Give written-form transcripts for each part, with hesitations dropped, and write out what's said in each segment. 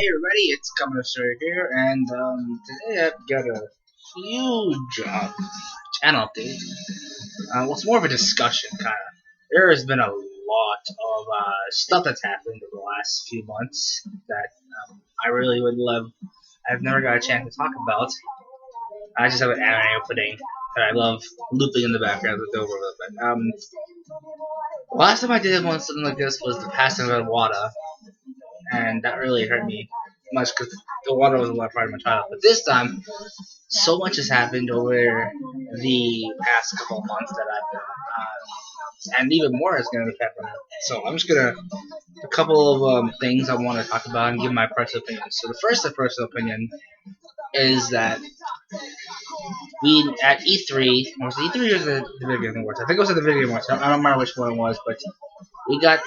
Hey everybody, it's Commodore Story here, and today I've got a huge channel update. It's more of a discussion, kind of. There has been a lot of stuff that's happened over the last few months that I really would love. I've never got a chance to talk about. I just have an anime opening that I love looping in the background with over a little bit. Last time I did something like this was the passing of Wada, and that really hurt me much because the water was a lot part of my childhood. But this time, so much has happened over the past couple of months that I've been, and even more is going to be happening. So I'm just gonna a couple of things I want to talk about and give my personal opinion. So the first personal opinion is that we at E3, was it E3 or the Video Game Awards? I think it was at the Video Game Awards. I don't remember which one it was, but we got.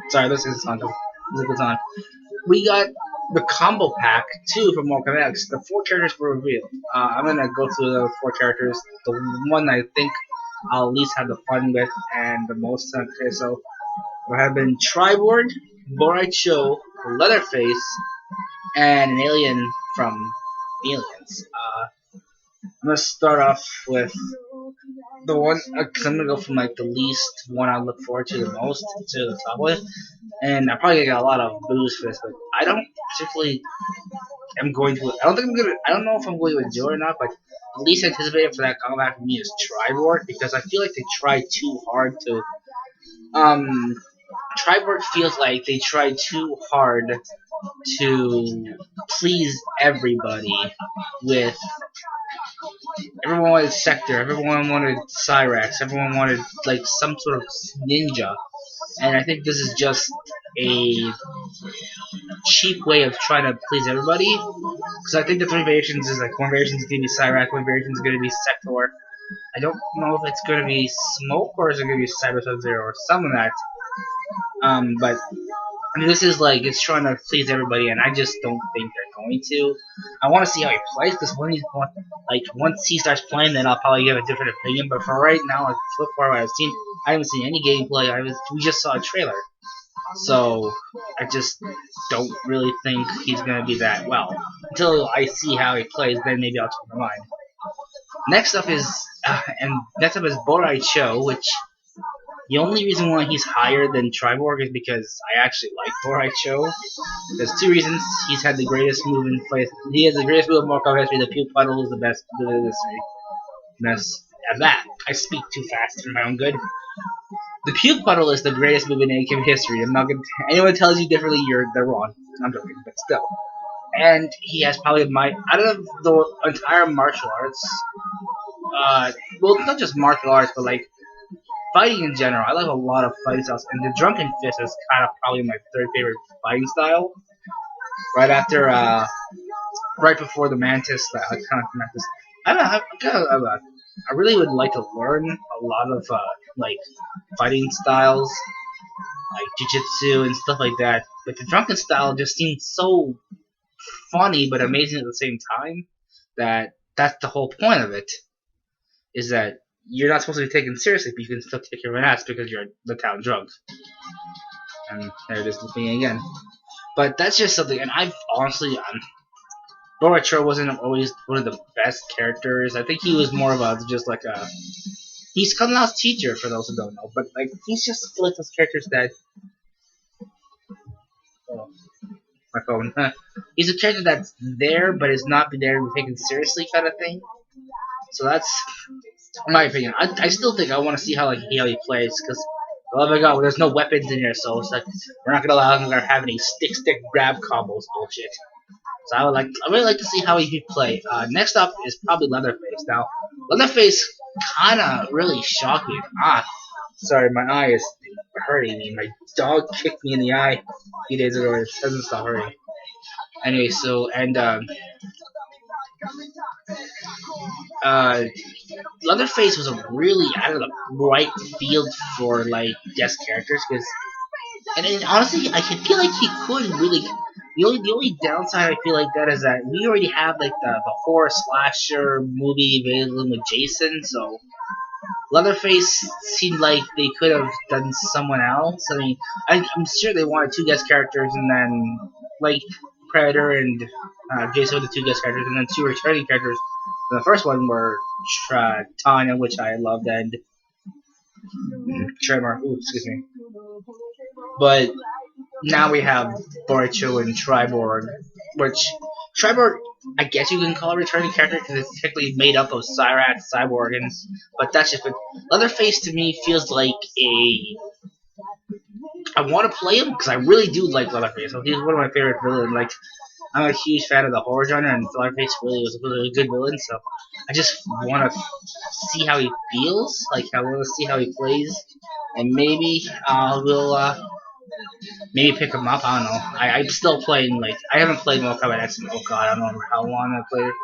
Sorry, this is on. This is on. We got the combo pack 2 from Mortal Kombat X. The 4 characters were revealed. I'm gonna go through the 4 characters. The one I think I'll at least have the fun with and the most. Okay, so there have been Triborg, Borai Cho, Leatherface, and an alien from Aliens. I'm gonna start off with the one, because I'm gonna go from like the least one I look forward to the most to the top one, and I probably got a lot of boos for this, but I don't particularly am going to. I don't think I'm gonna. I don't know if I'm going to enjoy it or not, but the least anticipated for that comeback for me is Triborg because I feel like they tried too hard to. Triborg feels like they tried too hard to please everybody with. Everyone wanted Sector, everyone wanted Cyrax, everyone wanted like some sort of ninja, and I think this is just a cheap way of trying to please everybody. Because I think the 3 variations is like one variation is going to be Cyrax, one variation is going to be Sector. I don't know if it's going to be Smoke or is it going to be Cyber Sub-Zero or some of that. But I mean, this is like it's trying to please everybody, and I just don't think they're going to. I want to see how he plays because once he starts playing, then I'll probably give a different opinion. But for right now, like so far what I've seen, I haven't seen any gameplay. We just saw a trailer, so I just don't really think he's gonna be that well. Until I see how he plays, then maybe I'll change my mind. Next up is Borai Cho, which the only reason why he's higher than Triborg is because I actually like Borai Cho. There's 2 reasons. He's had the greatest move in place. He has the greatest move in Mortal Kombat history. The Puke Puddle is the best move in history. Mess at that. I speak too fast for my own good. The Puke Puddle is the greatest move in AKM history. I'm not gonna. Anyone tells you differently, they're wrong. I'm joking, but still. And he has probably out of the entire martial arts. Well, not just martial arts, but like fighting in general. I like a lot of fighting styles, and the Drunken Fist is kind of probably my 3rd favorite fighting style. Right after, right before the Mantis style, kind of Mantis. I don't know. I really would like to learn a lot of like fighting styles, like jujitsu and stuff like that. But the Drunken style just seems so funny but amazing at the same time that that's the whole point of it. Is that you're not supposed to be taken seriously, but you can still kick your ass because you're the town drunk. And there it is looking again. But that's just something, and I've honestly, Borai Cho wasn't always one of the best characters. I think he was more of just like a. He's Kung Lao's teacher, for those who don't know, but like he's just like those characters that. Oh, my phone. He's a character that's there, but is not there to be taken seriously, kind of thing. So that's my opinion. I still think I want to see how he plays because oh my god, well, there's no weapons in here, so it's like we're not gonna allow him to have any stick grab combos bullshit. So I really like to see how he play. Next up is probably Leatherface. Now, Leatherface kind of really shocked me. Sorry, my eye is hurting me. My dog kicked me in the eye a few days ago. It doesn't stop hurting. Anyway, so Leatherface was a really out of the right field for like guest characters because, and honestly, I feel like he could really. The only downside I feel like that is that we already have like the horror slasher movie available with Jason, so Leatherface seemed like they could have done someone else. I mean, I'm sure they wanted two guest characters, and then like Predator and Jason, the two guest characters, and then two returning characters. The first one were Tanya, which I loved, and Tremor. Ooh, excuse me. But now we have Borcho and Triborg, which Triborg, I guess you can call a returning character because it's technically made up of Cyrax, Cyborg, and but that's just. But Leatherface to me feels like a. I want to play him because I really do like Leatherface. So he's one of my favorite villains. Like I'm a huge fan of the horror genre, and Leatherface really was a really good villain. So I just want to see how he feels. Like I want to see how he plays, and maybe we'll maybe pick him up. I don't know. I'm still playing, like, I haven't played Mortal Kombat X in, oh god, I don't know how long I played it.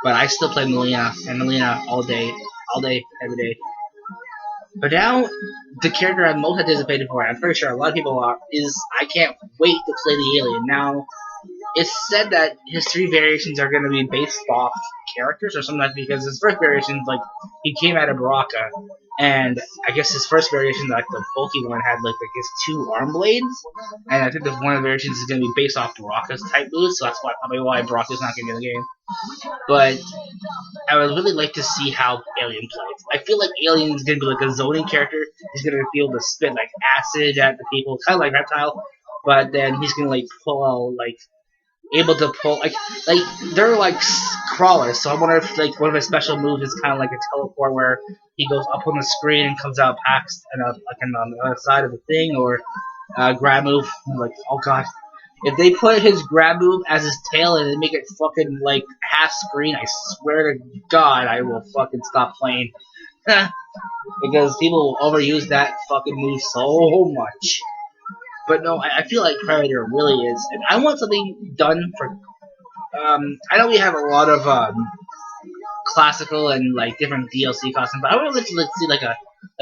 But I still play Mileena, and Mileena all day, every day. But now, the character I'm most anticipated for, and I'm pretty sure a lot of people are, is I can't wait to play the alien. Now, it's said that his three variations are going to be based off characters or something like that, because his first variation, like, he came out of Baraka, and I guess his first variation, like the bulky one, had like his two arm blades, and I think that one of the variations is going to be based off Baraka's type moves, so that's probably why Baraka's not going to be in the game. But I would really like to see how Alien plays. I feel like Alien is going to be like a zoning character. He's going to be able to spit like acid at the people, kind of like Reptile, but then he's going to like pull out like able to pull like they're like crawlers. So I wonder if like one of his special moves is kind of like a teleport where he goes up on the screen and comes out past and like on the other side of the thing, or grab move. Like oh god, if they put his grab move as his tail and make it fucking like half screen, I swear to God I will fucking stop playing. Because people will overuse that fucking move so much. But no, I feel like Predator really is, and I want something done for. I know we have a lot of classical and like different DLC costumes, but I would like to see like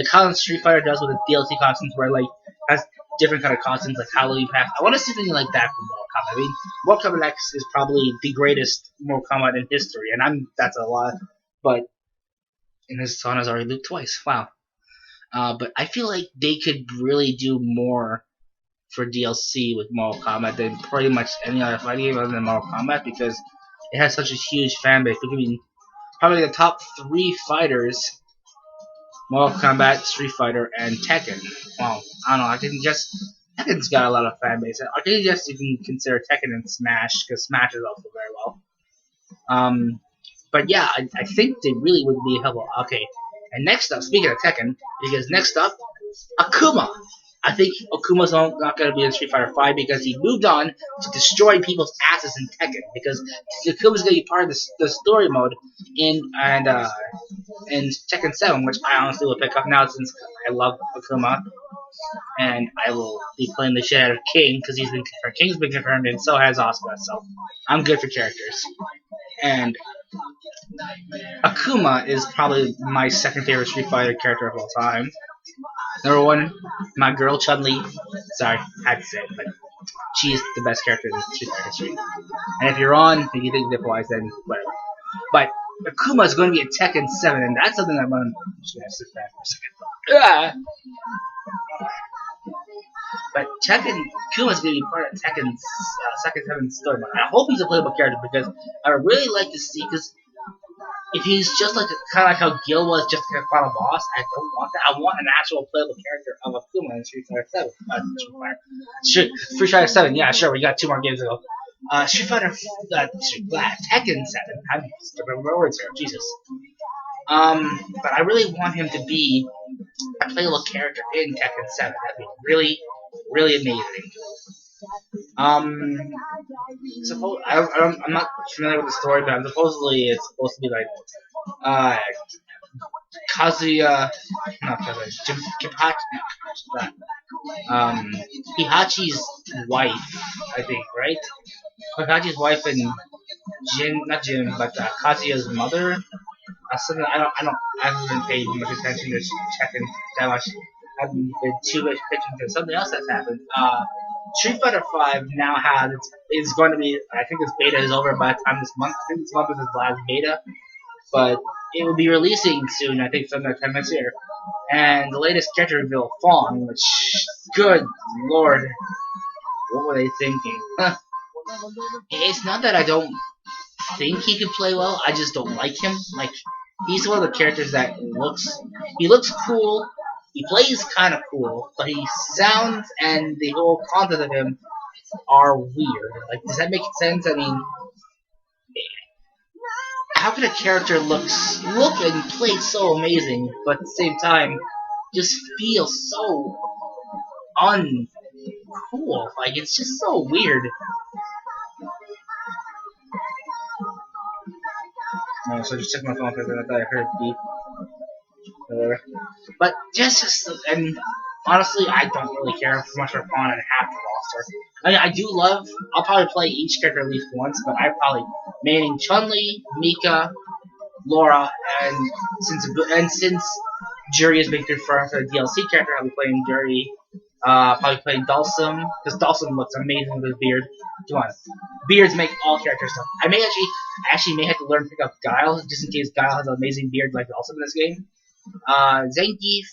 how Street Fighter does with its DLC costumes, where like has different kind of costumes like Halloween Pass. I want to see something like that from Mortal Kombat. I mean, Mortal Kombat X is probably the greatest Mortal Kombat in history, and that's a lot. But and his son has already looped twice. Wow. But I feel like they could really do more for DLC with Mortal Kombat than pretty much any other fighting game other than Mortal Kombat, because it has such a huge fan base. Between probably the top three fighters, Mortal Kombat, Street Fighter, and Tekken. Well, I don't know. I can just Tekken's got a lot of fan base. I can just even consider Tekken and Smash, because Smash is also very well. But yeah, I think they really would be helpful. Okay, and next up, speaking of Tekken, because next up, Akuma. I think Akuma's not going to be in Street Fighter 5 because he moved on to destroy people's asses in Tekken. Because Akuma's going to be part of the story mode in Tekken 7, which I honestly will pick up now since I love Akuma. And I will be playing the shit out of King because King's been confirmed, and so has Asuka. So I'm good for characters. And Akuma is probably my second favorite Street Fighter character of all time. Number one, my girl Chun-Li. Sorry, I had to say it, but she's the best character in Street Fighter history. And if you're on, if you think otherwise, then whatever. But Akuma is going to be in Tekken 7, and that's something I'm just going to sit back for a second. But Akuma is going to be part of Tekken's second 7 story mode. I hope he's a playable character because I would really like to see, because if he's just like kind of like how Gil was just like a final boss, I don't want that. I want an actual playable character of Akuma in Street Fighter 7. Street Fighter 7, yeah, sure, we got 2 more games to go. Street Fighter Tekken 7. I'm remember words here, Jesus. But I really want him to be a playable character in Tekken 7. That'd be really, really amazing. I'm not familiar with the story, but supposedly it's supposed to be like Kazuya, not Kazuya, Hihachi's wife, I think, right? Hihachi's wife and not Jin, but Kazuya's mother. Something I haven't been paying much attention to Tekken that much. I haven't been too much attention to something else that's happened. Street Fighter 5 now is going to be, I think this beta is over by the time this month. I think this month is its last beta. But it will be releasing soon. I think sometime next year. And the latest character reveal, Fawn, which, good lord, what were they thinking? It's not that I don't think he could play well. I just don't like him. Like, he's one of the characters that he looks cool. He plays kind of cool, but he sounds and the whole content of him are weird. Like, does that make sense? I mean, how can a character look and play so amazing, but at the same time just feel so uncool? Like, it's just so weird. So I just checked my phone because I thought I heard a beep. But and honestly, I don't really care much for Fawn and half the roster. I mean, I do love. I'll probably play each character at least once, but I probably maining Chun-Li, Mika, Laura, and since Jury has been confirmed for the DLC character, I'll be playing Jury. Probably playing Dhalsim, because Dhalsim looks amazing with his beard. Come on, beards make all characters tough. I actually may have to learn to pick up Guile, just in case Guile has an amazing beard like Dhalsim in this game. Zangief,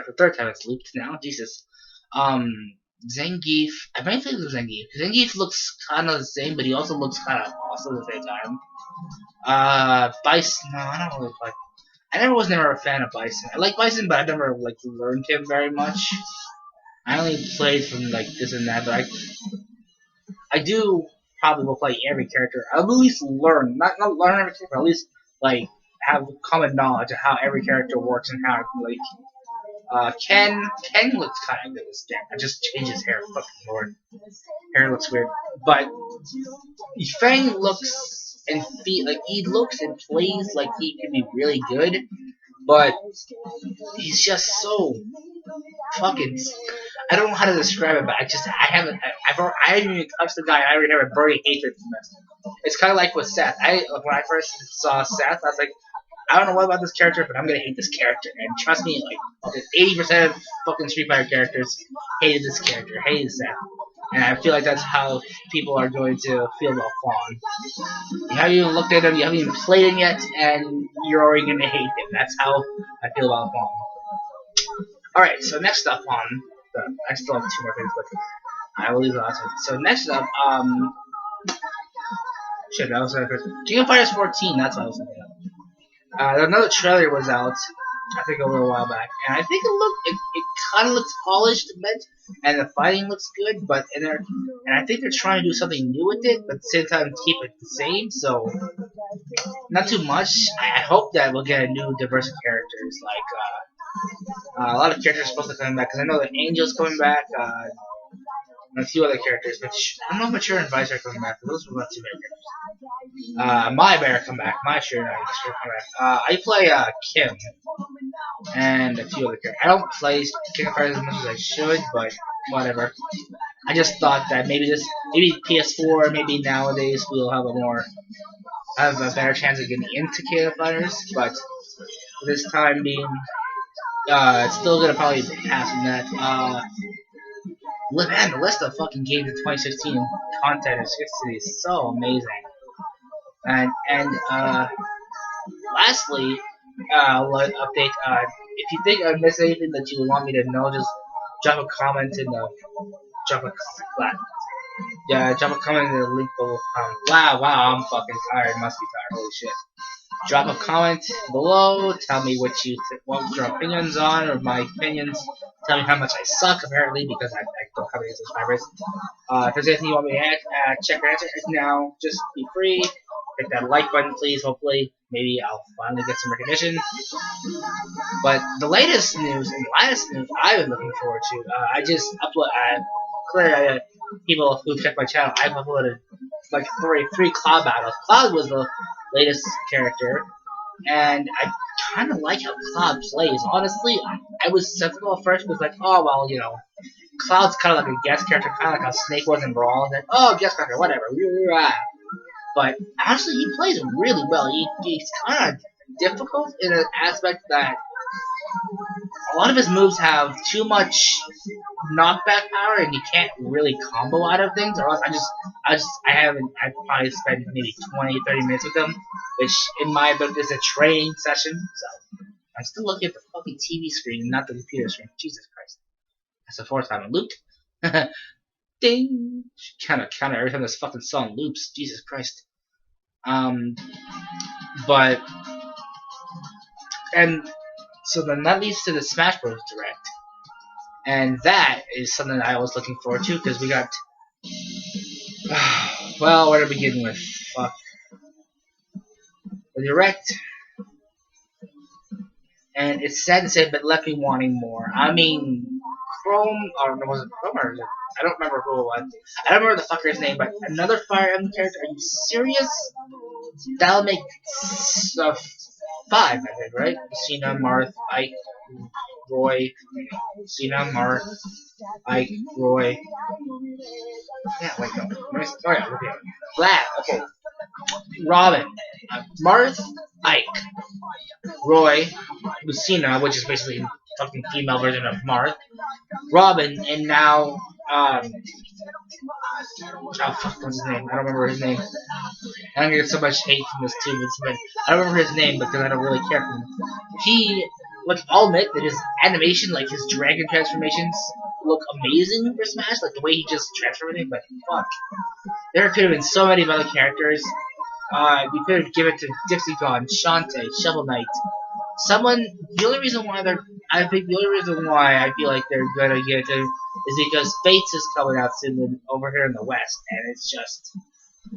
the third time it's looped now, Jesus. Zangief, I might think of Zangief. Zangief looks kind of the same, but he also looks kind of awesome at the same time. Bison, no, I don't really like. I was never a fan of Bison. I like Bison, but I never learned him very much. I only played from this and that, but I do probably will play every character. I'll at least learn, not learn every character, but at least have common knowledge of how every character works and how Ken looks kind of good this game. I just changed his hair, fucking lord. Hair looks weird, but Fang looks and he looks and plays like he can be really good, but he's just so fucking. I don't know how to describe it, but I haven't even touched the guy. I already have a burning hatred for him. It's kind of like with Seth. When I first saw Seth, I was like, I don't know what about this character, but I'm gonna hate this character. And trust me, 80% of fucking Street Fighter characters hated this character, hated Seth. And I feel like that's how people are going to feel about Fawn. You haven't even looked at him, you haven't even played him yet, and you're already going to hate him. That's how I feel about Fawn. Alright, so next up on I still have two more things, but I will leave the last one. So next up, shit, that was King of Fighters 14, that's what I was thinking of. Another trailer was out, I think a little while back, and I think it kind of looks polished a bit, and the fighting looks good, but and I think they're trying to do something new with it, but at the same time keep it the same, so not too much. I hope that we'll get a new diverse of characters, a lot of characters are supposed to come back, because I know that Angel's coming back, and a few other characters, but I don't know if Mature and Vice are coming back, but those were not too many characters. My better come back, my sure come back. I play Kim and a few other characters. I don't play King of Fighters as much as I should, but whatever. I just thought that maybe PS4, maybe nowadays we'll have a better chance of getting into King of Fighters, but for this time being, it's still gonna probably pass from that. Man, the list of fucking games in 2016 content is so amazing. And lastly, update. If you think I missed anything that you want me to know, just drop a comment in the drop a comment in the link below. Wow, I'm fucking tired. Must be tired. Holy shit. Drop a comment below. Tell me what your opinions on, or my opinions. Tell me how much I suck, apparently, because I don't have any subscribers. If there's anything you want me to add, check your answer now. Just be free. Hit that like button, please. Hopefully, maybe I'll finally get some recognition. But the latest news and last news I've been looking forward to, I just clearly, people who check my channel, I've uploaded three Cloud battles. Cloud was the latest character, and I kind of like how Cloud plays. Honestly, I was skeptical at first, was like, oh, well, Cloud's kind of like a guest character, kind of like how Snake was in Brawl. Then, oh, guest character, whatever. But honestly, he plays really well. He's kind of difficult in an aspect that a lot of his moves have too much knockback power, and you can't really combo out of things. Or else I probably spent maybe 20, 30 minutes with him, which in my book is a training session. So I'm still looking at the fucking TV screen and not the computer screen. Jesus Christ, that's the fourth time I looped. Ding! Counter every time this fucking song loops. Jesus Christ. But and so then that leads to the Smash Bros. Direct. And that is something that I was looking forward to because we got. Well, where to begin with? Fuck. The Direct. And it's sad to say, but left me wanting more. I mean, Chrome. Or was it Chrome or I don't remember who it was. I don't remember the fucker's name, but another Fire Emblem character. Are you serious? That'll make 5, I think, right? Cena, Marth, Ike, Roy, Cena, Marth, Ike, Roy. Yeah, wait, no. Oh, yeah, okay. Vlad, okay. Robin, Marth, Ike, Roy, Lucina, which is basically a fucking female version of Marth, Robin, and now, oh fuck, what's his name? I don't remember his name. I don't get so much hate from this too, but I don't remember his name because I don't really care for him. I'll admit that his animation, like his dragon transformations, look amazing for Smash, like the way he just transformed it, but fuck. There could have been so many other characters. You could have given it to Dixie Gone, Shantae, Shovel Knight. The only reason why I feel like they're gonna get it is because Fates is coming out soon over here in the West, and it's just,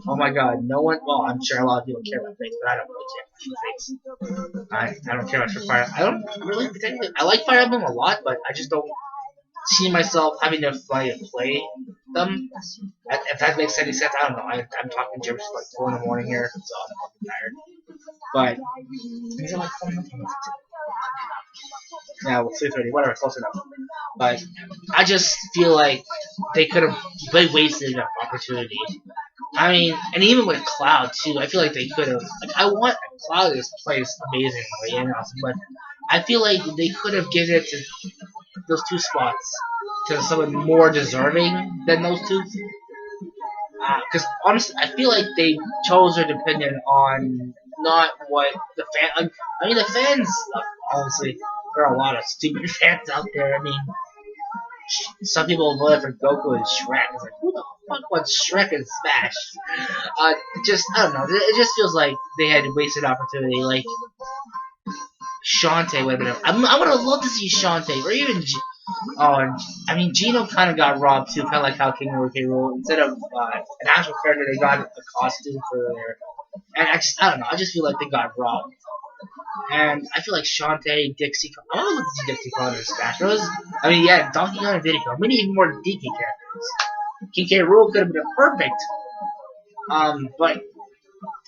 oh my god, no one, well, I'm sure a lot of people care about Fates, but I don't really care much for Fates. I don't care much for Fire, I don't really particularly, I like Fire Emblem a lot, but I just don't see myself having to play them. If that makes any sense, I don't know. I'm talking gibberish like 4 in the morning here, so I'm fucking tired. But these are like 4 minutes. Yeah, well, 3:30, whatever, close enough. But I just feel like they could have wasted an opportunity. I mean, and even with Cloud too, I feel like they could have. Like, I want Cloud to play amazingly and awesome, but I feel like they could have given it to those 2 spots to someone more deserving than those 2. Because honestly, I feel like they chose their opinion on not what the fan. I mean, the fans. Obviously, there are a lot of stupid fans out there. I mean, some people voted for Goku and Shrek. It's like, who the fuck wants Shrek and Smash? I don't know. It just feels like they had wasted opportunity. Like Shantae would have been. I'm gonna love to see Shantae or even. I mean, Gino kind of got robbed too, kind of like how King of K. Rool. Instead of an actual character, they got a costume for their. And I don't know. I just feel like they got robbed. And I feel like Shantae, Dixie. I want to look at Dixie Kong in Smash Bros. I mean, yeah, Donkey Kong and Diddy Kong. We need more DK characters. King K. Rool could have been perfect. But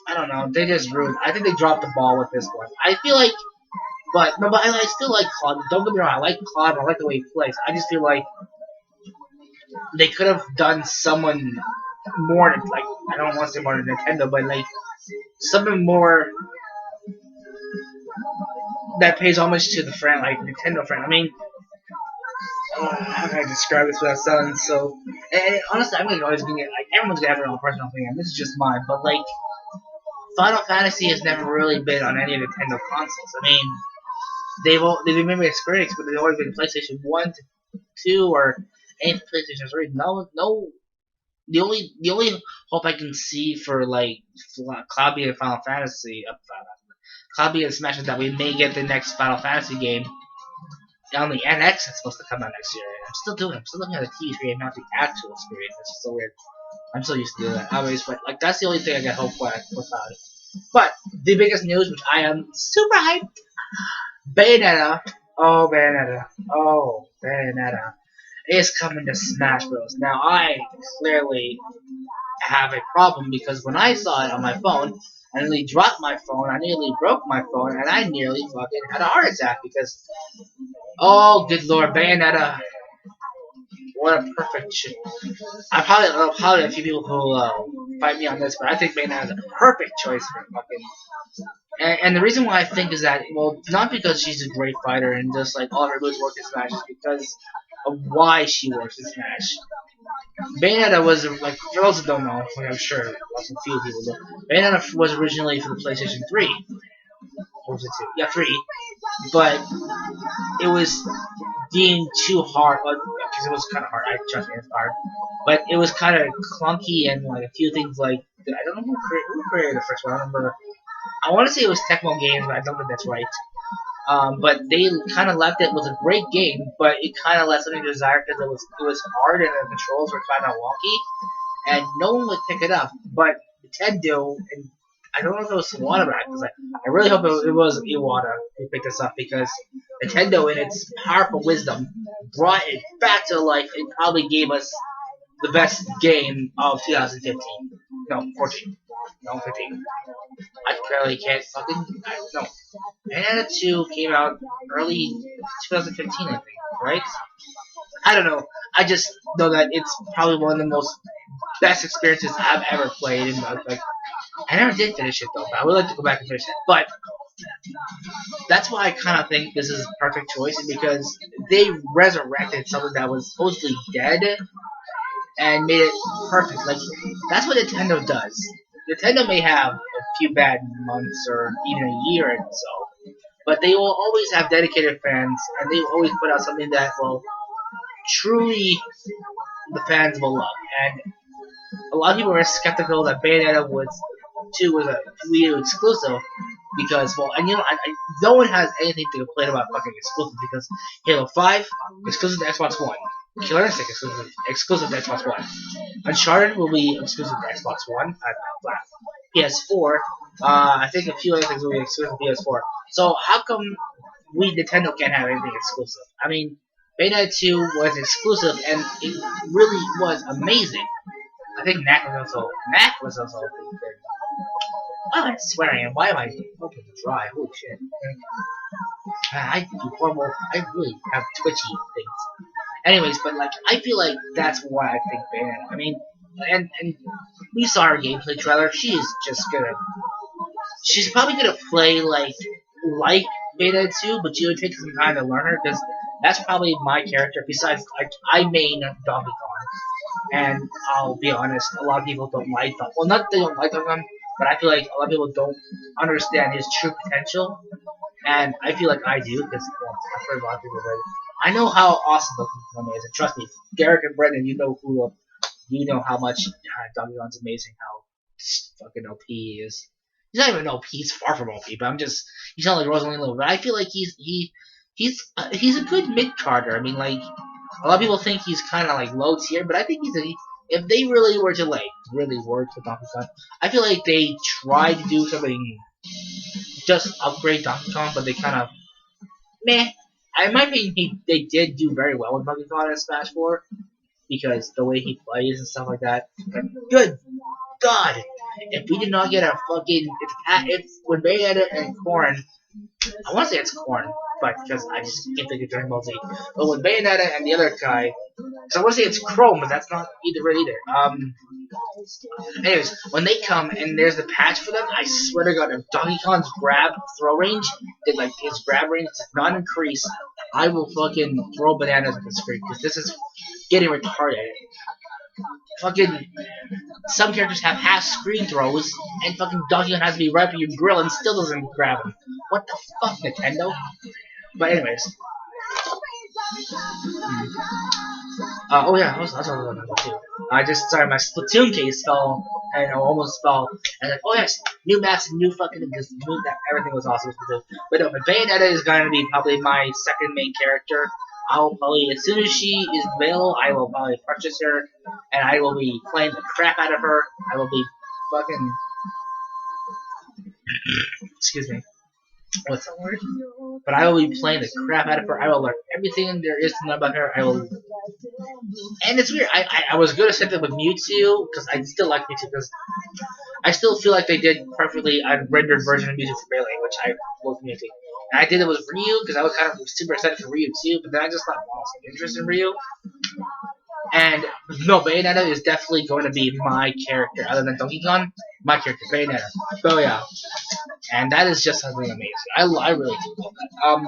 I don't know. They just ruined. I think they dropped the ball with this one. I feel like. But I still like Claude. Don't get me wrong, I like Claude. I like the way he plays. I just feel like they could have done someone more. Like, I don't want to say more than Nintendo, but like something more that pays homage to the friend, like Nintendo friend. I mean, how can I describe this without sounding so? And honestly, I'm gonna always get like everyone's gonna have their own personal opinion. This is just mine, but like Final Fantasy has never really been on any Nintendo consoles. I mean. They've been maybe Square Enix, but they've always been PlayStation 1, 2, or any PlayStation 3. No. The only hope I can see for like Cloud being Final Fantasy, Cloud being Smash is that we may get the next Final Fantasy game on the NX that's supposed to come out next year. And I'm still looking at the TV screen, not the actual screen. It's just so weird. I'm so used to doing that. Anyways, but like that's the only thing I got hope for Cloud. But the biggest news, which I am super hyped. Bayonetta, Bayonetta is coming to Smash Bros. Now, I clearly have a problem because when I saw it on my phone, I nearly dropped my phone, I nearly broke my phone, and I nearly fucking had a heart attack because, oh, good lord, Bayonetta, what a perfect shit. I'll probably a few people who fight me on this, but I think Bayonetta is a perfect choice for fucking And the reason why I think is that, well, not because she's a great fighter and just like all her moves work in Smash, is because of why she works in Smash. Bayonetta was like, for those that don't know, like I'm sure lots of few people do. Bayonetta was originally for the PlayStation 3. Or was it 2? Yeah, 3. But it was deemed too hard because it was kind of hard. I trust me, it's hard, but it was kind of clunky and like a few things like I don't know who created the first one. I don't remember. I want to say it was Tecmo Games, but I don't think that's right. But they kind of left it was a great game, but it kind of left something to desire because it was hard and the controls were kind of wonky, and no one would pick it up. But Nintendo and I don't know if it was Iwata, but I really hope it was Iwata who picked this up because Nintendo, in its powerful wisdom, brought it back to life and probably gave us the best game of 2015. No, 14. No, 15. I barely can't fucking. No. Bayonetta 2 came out early 2015, I think, right? I don't know. I just know that it's probably one of the most best experiences I've ever played. And like, I never did finish it though, but I would like to go back and finish it. But that's why I kind of think this is a perfect choice because they resurrected something that was supposedly dead and made it perfect. Like that's what Nintendo does. Nintendo may have a few bad months or even a year or so, but they will always have dedicated fans, and they will always put out something that will truly the fans will love. And a lot of people were skeptical that Bayonetta was 2 was a Wii U exclusive because, well, and no one has anything to complain about fucking exclusive because Halo 5 exclusive to Xbox One, Killer Instinct exclusive to Xbox One, Uncharted will be exclusive to Xbox One, PS4. I think a few other things will be exclusive to PS4. So how come we Nintendo can't have anything exclusive? I mean, Bayonetta 2 was exclusive and it really was amazing. I think Knack was also a big thing. Why am I swearing and why am I fucking dry? Holy shit. I do horrible. I really have twitchy things. Anyways, but like, I feel like that's why I think Bayonetta. I mean, and we saw her gameplay trailer. She's just gonna. She's probably gonna play like Bayonetta 2, but she would take some time to learn her because that's probably my character. Besides, like, I main Donkey Kong. And I'll be honest, a lot of people don't like Donkey Kong. Well, not that they don't like Donkey Kong, but I feel like a lot of people don't understand his true potential. And I feel like I do, because well, I've heard a lot of people already. I know how awesome Donkey Kong is, and trust me, Derek and Brendan, you know how much Donkey Kong's amazing, how fucking OP he is. He's not even OP, he's far from OP, but he's not like Rosalina, but I feel like he's a good mid-carder. I mean, like, a lot of people think he's kind of like low tier, but I think if they really were to like really work with Donkey Kong, I feel like they tried to do something, just upgrade Donkey Kong, but they kind of meh. In my opinion, they did do very well with Donkey Kong in Smash 4 because the way he plays and stuff like that. But good God, if we did not get a fucking if when Bayonetta and Corrin, I want to say it's Corn, but because I just keep thinking Dragon Ball Z. But with Bayonetta and the other guy, because I want to say it's Chrome, but that's not either. Anyways, when they come and there's the patch for them, I swear to God, if Donkey Kong's grab throw range did like his grab range does not increase, I will fucking throw bananas at the screen because this is getting retarded. Fucking some characters have half screen throws, and fucking Donkey Kong has to be right up your grill and still doesn't grab him. What the fuck, Nintendo? But anyways. Oh yeah, that's what I was talking about too. Sorry, my Splatoon case fell, and I almost fell, and like, oh yes, new maps and new fucking, just new map, everything was awesome. But no, Bayonetta is going to be probably my second main character. I'll probably, as soon as she is available, I will probably purchase her, and I will be playing the crap out of her. I will be fucking, excuse me, what's that word? But I will be playing the crap out of her. I will learn everything there is to know about her. I will, and it's weird. I was going to set them with Mewtwo because I still like Mewtwo because I still feel like they did perfectly a rendered version of Mewtwo for Melee, which I love Mewtwo. And I did it with Ryu because I was kind of super excited for Ryu too, but then I just lost interest in Ryu. And no, Bayonetta is definitely going to be my character, other than Donkey Kong. My character, Bayonetta. Oh yeah. and that is just something amazing. I really do love that.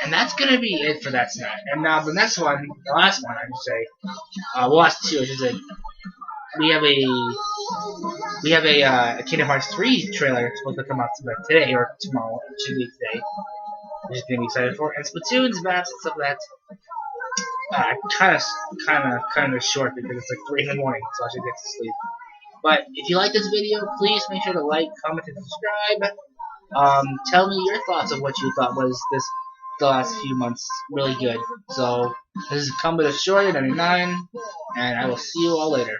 And that's gonna be it for that tonight. And now the next one, the last one, I should say, well, last two, I should say, we have a Kingdom Hearts 3 trailer supposed to come out today or tomorrow. It should be today. Which is gonna be excited for. And Splatoon's maps and stuff like that. Kind of short because it's like 3 in the morning, so I should get to sleep. But if you like this video, please make sure to like, comment, and subscribe. Tell me your thoughts of what you thought was the last few months really good. So this is Combat Destroyer 99, and I will see you all later.